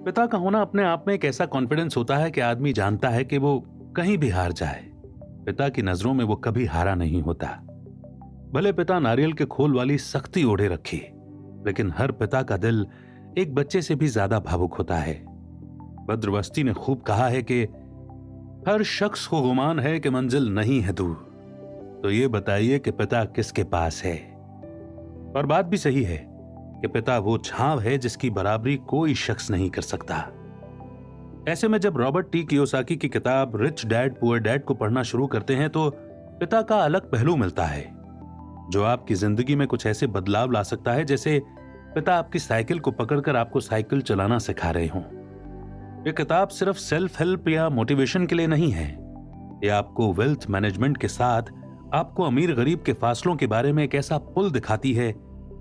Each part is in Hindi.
पिता का होना अपने आप में एक ऐसा कॉन्फिडेंस होता है कि आदमी जानता है कि वो कहीं भी हार जाए, पिता की नजरों में वो कभी हारा नहीं होता। भले पिता नारियल के खोल वाली सख्ती ओढ़े रखे, लेकिन हर पिता का दिल एक बच्चे से भी ज्यादा भावुक होता है। बद्रवस्ती ने खूब कहा है कि हर शख्स को गुमान है कि मंजिल नहीं है दूर, तो ये बताइए कि पिता किसके पास है। और बात भी सही है कि पिता वो छांव है जिसकी बराबरी कोई शख्स नहीं कर सकता। ऐसे में जब रॉबर्ट टी कियोसाकी की किताब रिच डैड पुअर डैड को पढ़ना शुरू करते हैं तो पिता का अलग पहलू मिलता है जो आपकी जिंदगी में कुछ ऐसे बदलाव ला सकता है जैसे पिता आपकी साइकिल को पकड़कर आपको साइकिल चलाना सिखा रहे हों। यह किताब सिर्फ सेल्फ हेल्प या मोटिवेशन के लिए नहीं है, यह आपको वेल्थ मैनेजमेंट के साथ आपको अमीर गरीब के फासलों के बारे में एक ऐसा पुल दिखाती है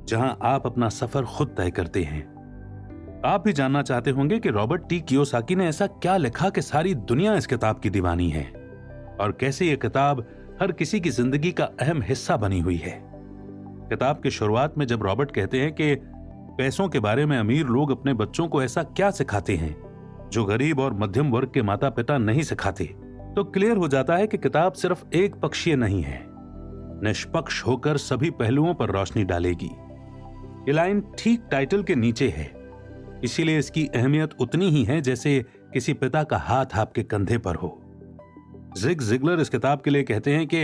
जहां आप अपना सफर खुद तय करते हैं। आप भी जानना चाहते होंगे कि रॉबर्ट टी कियोसाकी ने ऐसा क्या लिखा कि सारी दुनिया इस किताब की दीवानी है, और कैसे यह किताब हर किसी की जिंदगी का अहम हिस्सा बनी हुई है। किताब की शुरुआत में जब रॉबर्ट कहते हैं कि पैसों के बारे में अमीर लोग अपने बच्चों को ऐसा क्या सिखाते हैं जो गरीब और मध्यम वर्ग के माता पिता नहीं सिखाते, तो क्लियर हो जाता है कि किताब सिर्फ एक पक्षीय नहीं है, निष्पक्ष होकर सभी पहलुओं पर रोशनी डालेगी। ये लाइन ठीक टाइटल के नीचे है, इसीलिए इसकी अहमियत उतनी ही है जैसे किसी पिता का हाथ आपके कंधे पर हो। जिग जिगलर इस किताब के लिए कहते हैं कि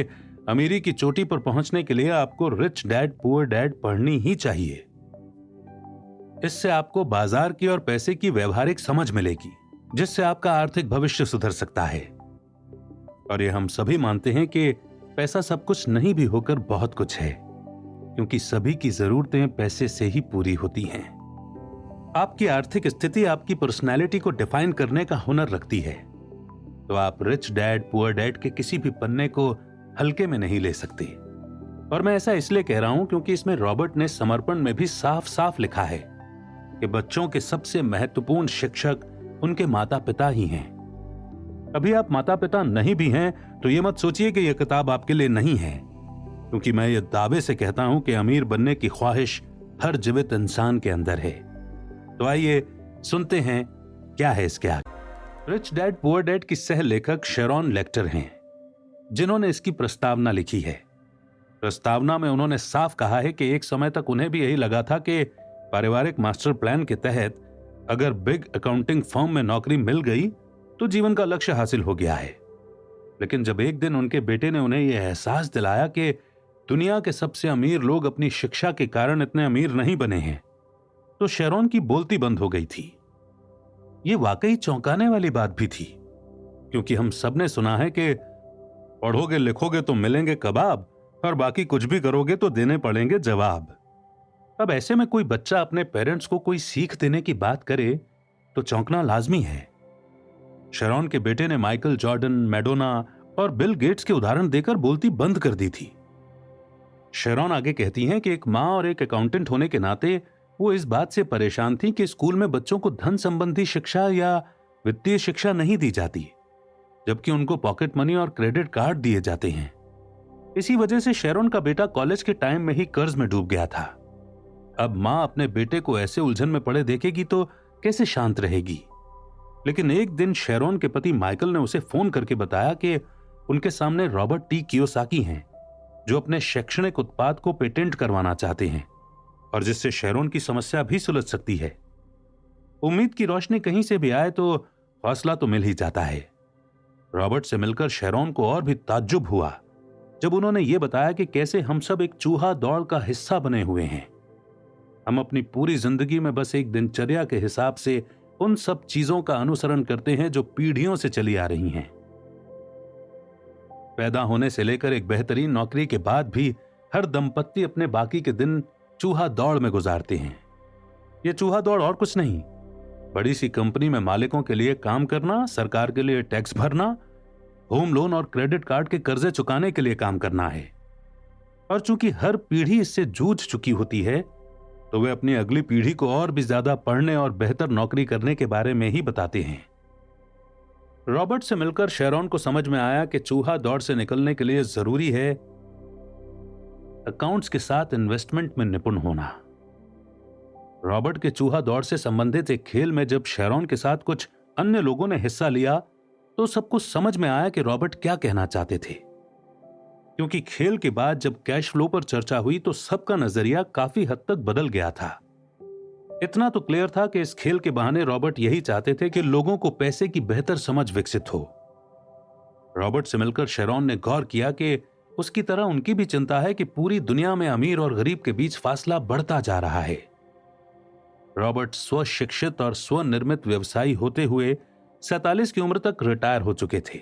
अमीरी की चोटी पर पहुंचने के लिए आपको रिच डैड पुअर डैड पढ़नी ही चाहिए। इससे आपको बाजार की और पैसे की व्यवहारिक समझ मिलेगी, जिससे आपका आर्थिक भविष्य सुधर सकता है। और ये हम सभी मानते हैं कि पैसा सब कुछ नहीं भी होकर बहुत कुछ है, क्योंकि सभी की जरूरतें पैसे से ही पूरी होती हैं। आपकी आर्थिक स्थिति आपकी पर्सनैलिटी को डिफाइन करने का हुनर रखती है, तो आप रिच डैड पुअर डैड के किसी भी पन्ने को हल्के में नहीं ले सकते। और मैं ऐसा इसलिए कह रहा हूं क्योंकि इसमें रॉबर्ट ने समर्पण में भी साफ साफ लिखा है कि बच्चों के सबसे महत्वपूर्ण शिक्षक उनके माता पिता ही हैं। अभी आप माता पिता नहीं भी हैं तो ये मत सोचिए कि यह किताब आपके लिए नहीं है, क्योंकि मैं ये दावे से कहता हूं कि अमीर बनने की ख्वाहिश हर जीवित इंसान के अंदर है। तो आइए सुनते हैं क्या है इसके आगे। रिच डैड पुअर डैड की सह लेखक शेरॉन लेक्टर हैं, जिन्होंने इसकी प्रस्तावना लिखी है। प्रस्तावना में उन्होंने साफ कहा है कि एक समय तक उन्हें भी यही लगा था कि पारिवारिक मास्टर प्लान के तहत अगर बिग अकाउंटिंग फर्म में नौकरी मिल गई तो जीवन का लक्ष्य हासिल हो गया है। लेकिन जब एक दिन उनके बेटे ने उन्हें यह एहसास दिलाया कि दुनिया के सबसे अमीर लोग अपनी शिक्षा के कारण इतने अमीर नहीं बने हैं, तो शेरॉन की बोलती बंद हो गई थी। यह वाकई चौंकाने वाली बात भी थी, क्योंकि हम सबने सुना है कि पढ़ोगे लिखोगे तो मिलेंगे कबाब, और बाकी कुछ भी करोगे तो देने पड़ेंगे जवाब। अब ऐसे में कोई बच्चा अपने पेरेंट्स को कोई सीख देने की बात करे तो चौंकना लाजमी है। शेरॉन के बेटे ने माइकल जॉर्डन, मैडोना और बिल गेट्स के उदाहरण देकर बोलती बंद कर दी थी। शेरॉन आगे कहती हैं कि एक मां और एक अकाउंटेंट होने के नाते वो इस बात से परेशान थी कि स्कूल में बच्चों को धन संबंधी शिक्षा या वित्तीय शिक्षा नहीं दी जाती, जबकि उनको पॉकेट मनी और क्रेडिट कार्ड दिए जाते हैं। इसी वजह से शेरॉन का बेटा कॉलेज के टाइम में ही कर्ज में डूब गया था। अब मां अपने बेटे को ऐसे उलझन में पड़े देखेगी तो कैसे शांत रहेगी। लेकिन एक दिन शेरॉन के पति माइकल ने उसे फोन करके बताया कि उनके सामने रॉबर्ट टी कियोसाकी हैं, जो अपने शैक्षणिक उत्पाद को पेटेंट करवाना चाहते हैं, और जिससे शेरॉन की समस्या भी सुलझ सकती है। उम्मीद की रोशनी कहीं से भी आए तो हौसला तो मिल ही जाता है। रॉबर्ट से मिलकर शेरॉन को और भी ताज्जुब हुआ जब उन्होंने ये बताया कि कैसे हम सब एक चूहा दौड़ का हिस्सा बने हुए हैं। हम अपनी पूरी जिंदगी में बस एक दिनचर्या के हिसाब से उन सब चीजों का अनुसरण करते हैं जो पीढ़ियों से चली आ रही हैं। पैदा होने से लेकर एक बेहतरीन नौकरी के बाद भी हर दंपत्ति अपने बाकी के दिन चूहा दौड़ में गुजारते हैं। यह चूहा दौड़ और कुछ नहीं, बड़ी सी कंपनी में मालिकों के लिए काम करना, सरकार के लिए टैक्स भरना, होम लोन और क्रेडिट कार्ड के कर्जे चुकाने के लिए काम करना है। और चूंकि हर पीढ़ी इससे जूझ चुकी होती है, तो वे अपनी अगली पीढ़ी को और भी ज्यादा पढ़ने और बेहतर नौकरी करने के बारे में ही बताते हैं। रॉबर्ट से मिलकर शेरॉन को समझ में आया कि चूहा दौड़ से निकलने के लिए जरूरी है अकाउंट्स के साथ इन्वेस्टमेंट में निपुण होना। रॉबर्ट के चूहा दौड़ से संबंधित एक खेल में जब शेरॉन के साथ कुछ अन्य लोगों ने हिस्सा लिया तो सबको समझ में आया कि रॉबर्ट क्या कहना चाहते थे। क्योंकि खेल के बाद जब कैश फ्लो पर चर्चा हुई तो सबका नजरिया काफी हद तक बदल गया था। इतना तो क्लियर था कि इस खेल के बहाने रॉबर्ट यही चाहते थे कि लोगों को पैसे की बेहतर समझ विकसित हो। रॉबर्ट से मिलकर शेरॉन ने गौर किया कि उसकी तरह उनकी भी चिंता है कि पूरी दुनिया में अमीर और गरीब के बीच फासला बढ़ता जा रहा है। रॉबर्ट स्वशिक्षित और स्वनिर्मित व्यवसायी होते हुए 47 की उम्र तक रिटायर हो चुके थे,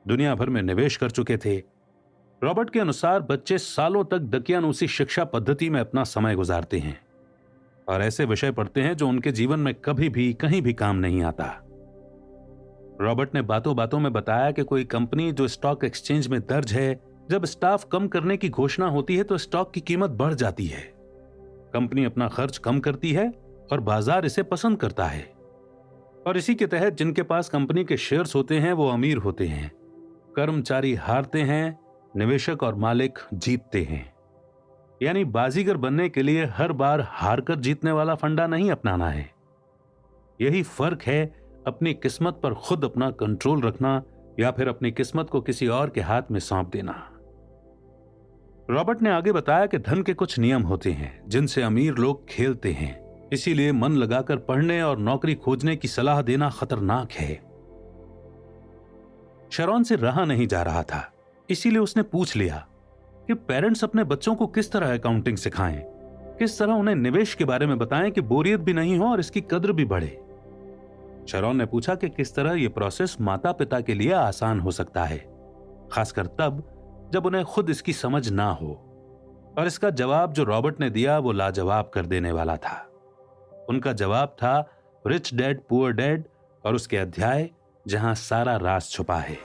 दुनिया भर में निवेश कर चुके थे। रॉबर्ट के अनुसार बच्चे सालों तक दकियानूसी शिक्षा पद्धति में अपना समय गुजारते हैं और ऐसे विषय पढ़ते हैं जो उनके जीवन में कभी भी कहीं भी काम नहीं आता। रॉबर्ट ने बातों बातों में बताया कि कोई कंपनी जो स्टॉक एक्सचेंज में दर्ज है, जब स्टाफ कम करने की घोषणा होती है तो स्टॉक की कीमत बढ़ जाती है। कंपनी अपना खर्च कम करती है और बाजार इसे पसंद करता है, और इसी के तहत जिनके पास कंपनी के शेयर्स होते हैं वो अमीर होते हैं, कर्मचारी हारते हैं, निवेशक और मालिक जीतते हैं। यानी बाजीगर बनने के लिए हर बार हारकर जीतने वाला फंडा नहीं अपनाना है। यही फर्क है अपनी किस्मत पर खुद अपना कंट्रोल रखना या फिर अपनी किस्मत को किसी और के हाथ में सौंप देना। रॉबर्ट ने आगे बताया कि धन के कुछ नियम होते हैं जिनसे अमीर लोग खेलते हैं, इसीलिए मन लगाकर पढ़ने और नौकरी खोजने की सलाह देना खतरनाक है। शेरॉन से रहा नहीं जा रहा था, इसीलिए उसने पूछ लिया कि पेरेंट्स अपने बच्चों को किस तरह अकाउंटिंग सिखाएं, किस तरह उन्हें निवेश के बारे में बताएं कि बोरियत भी नहीं हो और इसकी कद्र भी बढ़े। शेरॉन ने पूछा कि किस तरह यह प्रोसेस माता पिता के लिए आसान हो सकता है, खासकर तब जब उन्हें खुद इसकी समझ ना हो। और इसका जवाब जो रॉबर्ट ने दिया वो लाजवाब कर देने वाला था। उनका जवाब था रिच डैड पुअर डैड और उसके अध्याय जहां सारा राज छुपा है।